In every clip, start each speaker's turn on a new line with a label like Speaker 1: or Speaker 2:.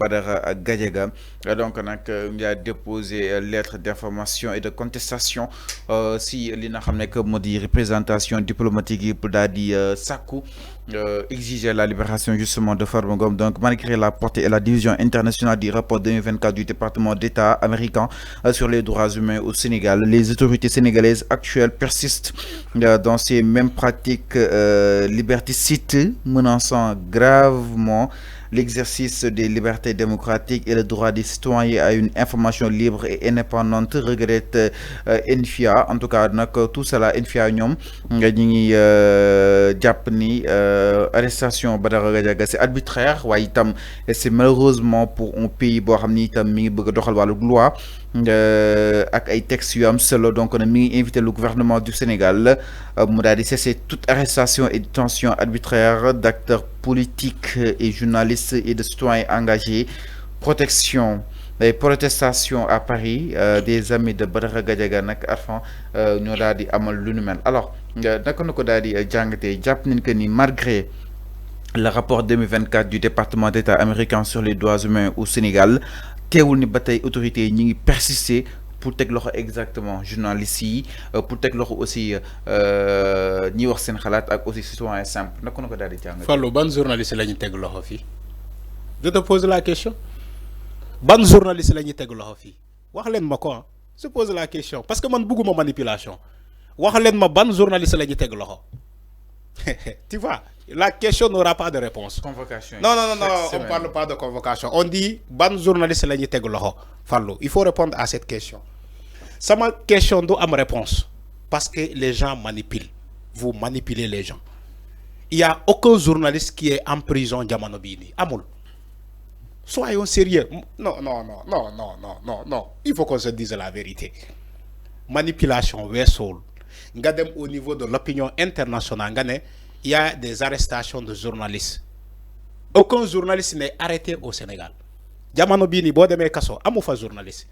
Speaker 1: Badara Gadiaga donc il a déposé lettre d'information et de contestation si li nga xam que moo représentation diplomatique pour daal di exiger la libération justement de Farba Ngom donc malgré la portée et la division internationale du rapport 2024 du département d'État américain sur les droits humains au Sénégal, les autorités sénégalaises actuelles persistent dans ces mêmes pratiques liberticides menaçant gravement l'exercice des libertés démocratiques et le droit des citoyens à une information libre et indépendante, regrette NFIA. En tout cas tout cela NFIA ñoom ñi ngi jàpp ni arrestation Badara Gadiaga c'est arbitraire waaye itam c'est malheureusement pour un pays boo xam ni itam mi ngi bëgg a doxal wàllu loi ak ay textes yu am solo donc mi ngi invité le gouvernement du Sénégal mu daal di cesser toute arrestation et détention arbitraire d'acteurs politiques et journalistes et de citoyens engagés, protection des protestations à Paris des amis de Badara Gadiaga nak arfan ñoo daal di amal lu nu mel alors naka na ko daal di jàngatee jàpp nañ que ni malgré le rapport 2024 du département d'État américain sur les droits humains au Sénégal teewul ni ba tey autorités yi ñi ngi persister pour teg loxo exactement journalistes yi pour teg loxo aussi ñi wax seen xalaat ak aussi citoyen simple naka na ko daal di jàngatee.
Speaker 2: Fallou ban journaliste la ñu teg loxo fii je te pose la question ban journaliste la ñu teg loxo fii wax leen ma ko je pose la question parce que man bëgguma manipulation wax leen ma ban journaliste la ñu teg loxo tu vois la question n'aura pas de réponse.
Speaker 1: Convocation.
Speaker 2: Non, on ne parle pas de convocation. On dit ban journaliste la ñu teg loxo Fallou il faut répondre à cette question. Sama question do am réponse parce que les gens manipulent. Vous manipulez les gens. Il y a aucun journaliste qui est en prison jamono bii nii amul. Soyons sérieux. Non. Il faut qu'on se dise la vérité. Manipulation weesool nga dem au niveau de l'opinion internationale nga ne il y a des arrestations de journalistes. Aucun journaliste n'est arrêté au Sénégal. Jamono bii nii boo demee kaso amu fa journaliste.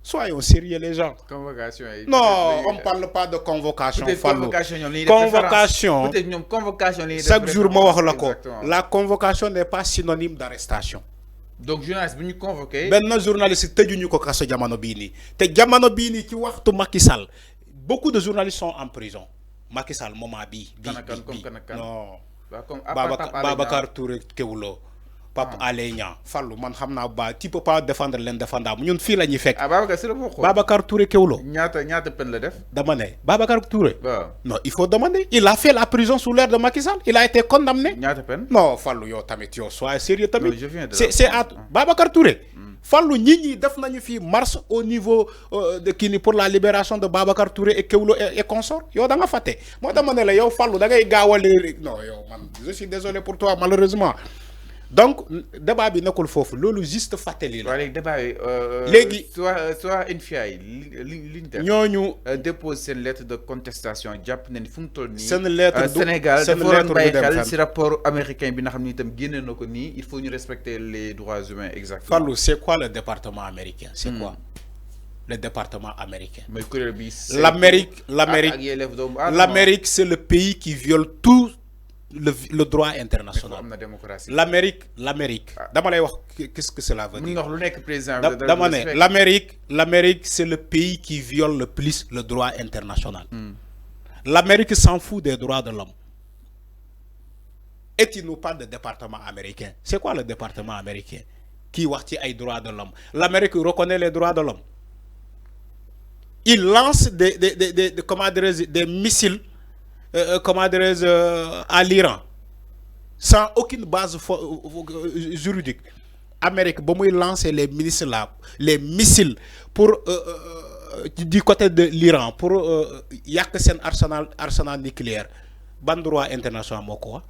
Speaker 2: Soyons sérieux les gens.
Speaker 1: Convocation.
Speaker 2: Non, on ne parle pas de convocation.
Speaker 1: Convocation.
Speaker 2: Chaque jour, la convocation n'est pas synonyme d'arrestation.
Speaker 1: Donc, journaliste, vous nous convoquez.
Speaker 2: Ben, journaliste, tëjuñu ko kaso jamono bii nii. Te jamono bii nii ci waxtu Macky Sall, beaucoup de journalistes sont en prison. Macky Sall moment bii. Non. Babacar Touré Kewulo. Pape Alé Niang Fallou man xam naa ba tu peux pas défendre l'indéfendable ñun fii la ñuy fekk. Babacar Touré Kewulo.
Speaker 1: ñaata peine la def.
Speaker 2: dama ne Babacar Touré. Non il faut demander il a fait la prison sous l'ère de Macky Sall il a été condamné.
Speaker 1: ñaata peine.
Speaker 2: Non Fallou yow tamit yow sois sérieux tamit.
Speaker 1: c'est
Speaker 2: à Babacar Touré. Fallou ñi def nañu fi marche au niveau de kii pour la libération de Babacar Touré et Kewulo et consorts yow da nga fàtte moo dama ne la yow Fallou da ngay gaawale non yow man je suis désolé pour toi malheureusement. Donc débat bi nekkul foofu loolu juste fàttali la.
Speaker 1: waaye débat yi.
Speaker 2: léegi
Speaker 1: soit NFIA li ñu def.
Speaker 2: ñooñu
Speaker 1: dépose seen lettre de contestation jàpp na ni fu mu toll nii.
Speaker 2: seen lettre du
Speaker 1: Sénégal dafa waroon bàyyi xel si rapport américain bi nga xam ni itam génne na ko nii il faut ñu respecter les droits humains exactement.
Speaker 2: Fallou c'est quoi le département américain c'est quoi le département américain.
Speaker 1: mooy kuréel bi.
Speaker 2: L'Amérique c'est le pays qui viole tout. Le droit international. L'Amérique. Dama lay wax qu'est-ce que cela veut dire? Dama ne l'Amérique c'est le pays qui viole le plus le droit international. L'Amérique s'en fout des droits de l'homme. Et tu nous parles de département américain. C'est quoi le département américain? Qui wax ci ay droits de l'homme? L'Amérique reconnaît les droits de l'homme. Il lance des missiles à l'Iran sans aucune base juridique. Amérique ba muy lancer les missiles pour du côté de l'Iran pour yàq seen arsenal nucléaire ban droit international moo ko wax.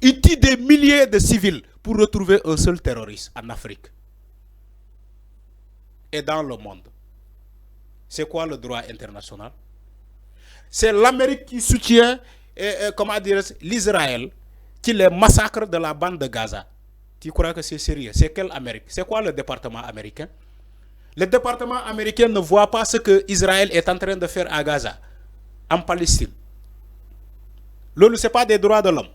Speaker 2: Il tue des milliers de civils pour retrouver un seul terroriste en Afrique et dans le monde. C'est quoi le droit international? C'est l'Amérique qui soutient l'Israël qui les massacre de la bande de Gaza. Tu crois que c'est sérieux? C'est quelle Amérique? C'est quoi le département américain? Le département américain ne voit pas ce que Israël est en train de faire à Gaza, en Palestine. Ce n'est pas des droits de l'homme.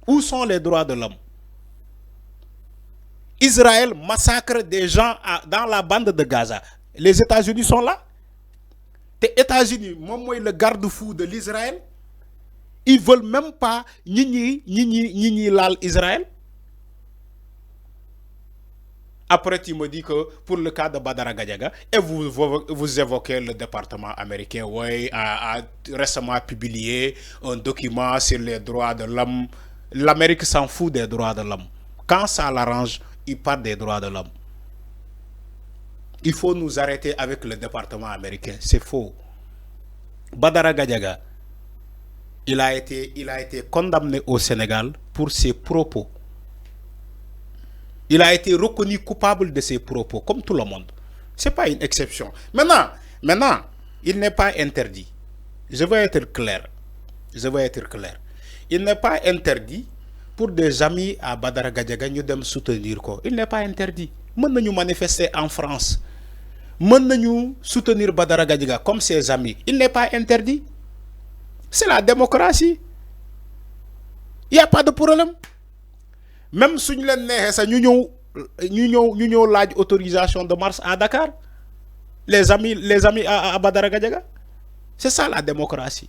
Speaker 2: Où sont les droits de l'homme? Israël massacre des gens dans la bande de Gaza. Les États-Unis sont là. Les États-Unis, moi, le garde-fou de l'Israël, ils ne veulent même pas ni l'Israël. Après, tu me dis que pour le cas de Badara Gadiaga, et vous évoquez le département américain, oui, a récemment publié un document sur les droits de l'homme. L'Amérique s'en fout des droits de l'homme. Quand ça l'arrange, il parle des droits de l'homme. Il faut nous arrêter avec le département américain. C'est faux. Badara Gadiaga, il a été condamné au Sénégal pour ses propos. Il a été reconnu coupable de ses propos, comme tout le monde. Ce n'est pas une exception. Maintenant, il n'est pas interdit. Je veux être clair. Il n'est pas interdit pour des amis à Badara Gadiaga de soutenir. Il n'est pas interdit. Nous manifester en France. Nous soutenir Badara Gadiaga comme ses amis. Il n'est pas interdit. C'est la démocratie. Il n'y a pas de problème. Même si nous avons l'autorisation de marche à Dakar, les amis à Badara Gadiaga, c'est ça la démocratie.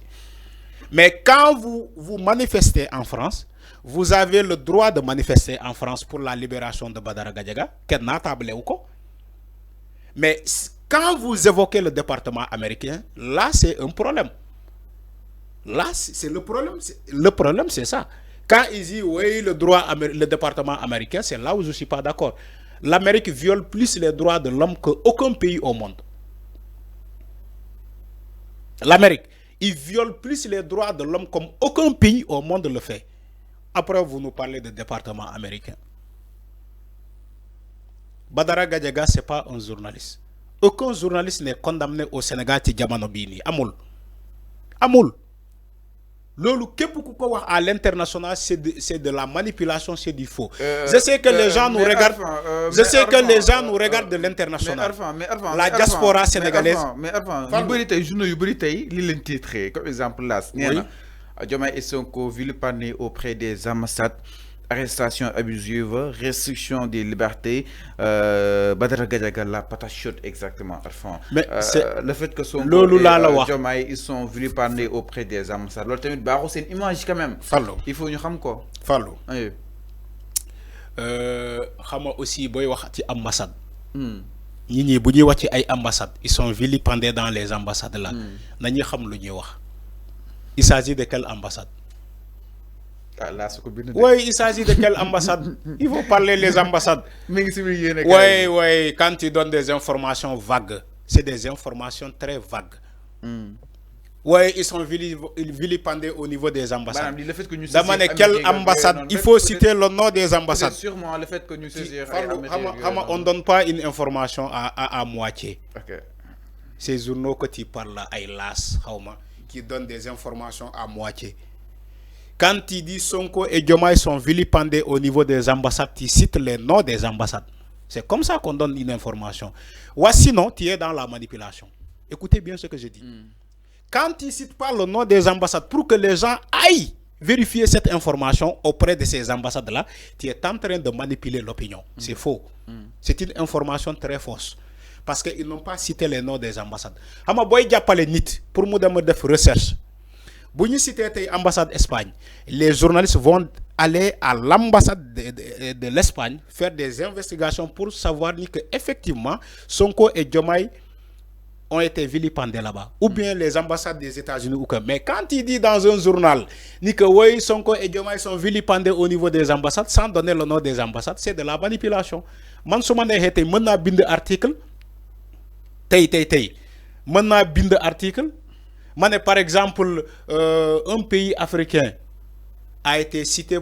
Speaker 2: Mais quand vous manifestez en France, vous avez le droit de manifester en France pour la libération de Badara Gadiaga, mais quand vous évoquez le département américain, là c'est un problème. Là c'est le problème. Le problème c'est ça. Quand ils disent oui, le département américain, c'est là où je ne suis pas d'accord. L'Amérique viole plus les droits de l'homme qu'aucun pays au monde. L'Amérique, il viole plus les droits de l'homme comme aucun pays au monde le fait. Après, vous nous parlez de département américain. Badara Gadiaga, ce n'est pas un journaliste. Aucun journaliste n'est condamné au Sénégal ci jamono bii nii amul. Lolo à l'international c'est de la manipulation, c'est du faux. Je sais que les gens nous regardent. Je sais que les gens nous regardent de l'international. La diaspora sénégalaise.
Speaker 1: Mais avant, comme exemple là, Diomaye et Sonko vilipendés auprès des ambassades, arrestation abusive, restriction des libertés, Badara Gadiaga la patate chaude exactement. Mais le fait que Sonko et Diomaye ils sont vilipendés auprès des ambassades, c'est une image quand même. Il faut nous savoir quoi.
Speaker 2: Fallo. Xama aussi boy wax ci ambassade. Ñi bu ñuy wax ci ay ambassades, ils sont vilipendés dans les ambassades là. Nañu xam lu ñuy wax. Il s'agit de quelle ambassade? Oui, il s'agit de quelle ambassade? Il faut parler les ambassades. Oui, quand tu donnes des informations vagues, c'est des informations très vagues. Oui, ils sont vilipendés au niveau des ambassades. Quelle ambassade? Il faut citer le nom des ambassades.
Speaker 1: C'est sûrement le fait que nous saisir.
Speaker 2: On ne donne pas une information à moitié. Ces journaux que tu parles là, Aylas, qui donnent des informations à moitié. Quand tu dis Sonko et Diomaye sont vilipendés au niveau des ambassades, tu cites les noms des ambassades. C'est comme ça qu'on donne une information. Ou sinon, tu es dans la manipulation. Écoutez bien ce que je dis. Quand tu ne cites pas le nom des ambassades pour que les gens aillent vérifier cette information auprès de ces ambassades-là, tu es en train de manipuler l'opinion. C'est faux. C'est une information très fausse. Parce qu'ils n'ont pas cité les noms des ambassades. Boy Diapale Nit, pour moi, de faire recherche. Si vous citez l'ambassade d'Espagne, les journalistes vont aller à l'ambassade de l'Espagne faire des investigations pour savoir que effectivement Sonko et Diomaye ont été vilipendés là-bas. Ou bien les ambassades des États-Unis. Mais quand il dit dans un journal que oui, Sonko et Diomaye sont vilipendés au niveau des ambassades sans donner le nom des ambassades, c'est de la manipulation. Man suma neexee mën naa bind article mën naa bind article. Par exemple, un pays africain a été cité,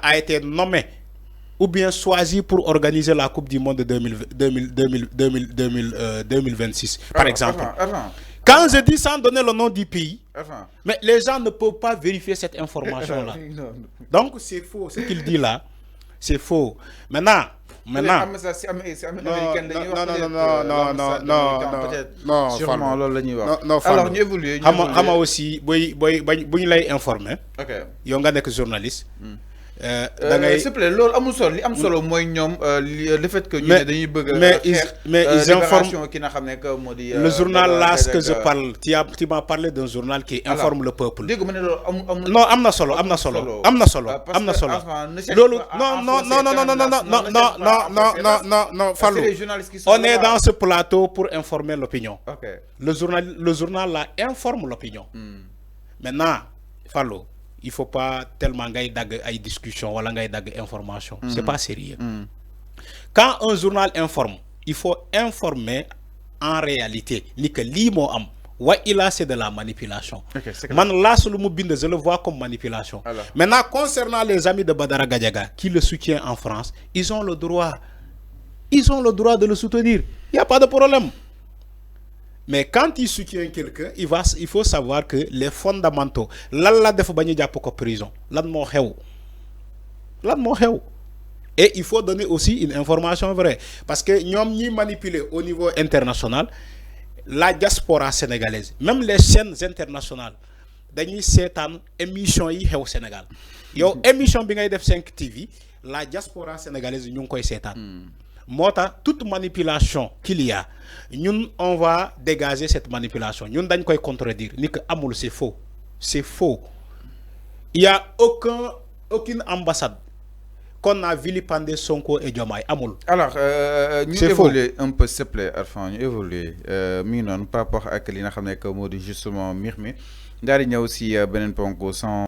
Speaker 2: a été nommé ou bien choisi pour organiser la Coupe du Monde 2026, par exemple. Quand je dis sans donner le nom du pays, mais les gens ne peuvent pas vérifier cette information-là. Donc, c'est faux. Ce qu'il dit là, c'est faux. Maintenant, non, alors ñu évoluer aussi boy lay informer yow nga nek journaliste ngay
Speaker 1: s'il te plaît loolu amul solo li am solo mooy ñoom le fait que ñu ne dañuy bëgg
Speaker 2: mais ils informent
Speaker 1: ki nga xam ne que moo di
Speaker 2: le journal là ce que je parle tu m'as parlé d'un journal qui informe le peuple.
Speaker 1: dégg ma ne loolu amul
Speaker 2: non am na solo am na solo am na solo am na solo loolu non non non non non non non non non non non non Fallou on est dans ce plateau pour informer l'opinion. Le journal là informe l'opinion. Maintenant Fallou il faut pas tellement ngay dag ay discussion wala ngay dag information. C'est pas sérieux. Quand un journal informe, il faut informer en réalité ni que li mo am wa ila c'est de la manipulation. Man là sulu mu bind je le vois comme manipulation. Maintenant concernant les amis de Badara Gadiaga qui le soutiennent en France, ils ont le droit de le soutenir. Il y a pas de problème. Mais quand il soutient quelqu'un, il faut savoir que les fondamentaux, là def bañu japp ko prison, lan mo xew. Et il faut donner aussi une information vraie parce que ñom ñi manipuler au niveau international, la diaspora sénégalaise, même les chaînes internationales dañuy sétane émission yi xew Sénégal. Yow émission bi ngay def 5 TV, la diaspora sénégalaise ñu ngi koy sétane. Mota toute manipulation qu'il y a, nous on va dégager cette manipulation. Nous dañ koy contredire ni que amul c'est faux. C'est faux. Il y a aucune ambassade qu'on a vilipendé Sonko et Diomaye amul.
Speaker 1: Alors nous évoluer un peu s'il te plaît Arfan ñu évoluer mi non par rapport ak li nga xamné que modi justement mbir mi daal di ñëw si benen ponk sans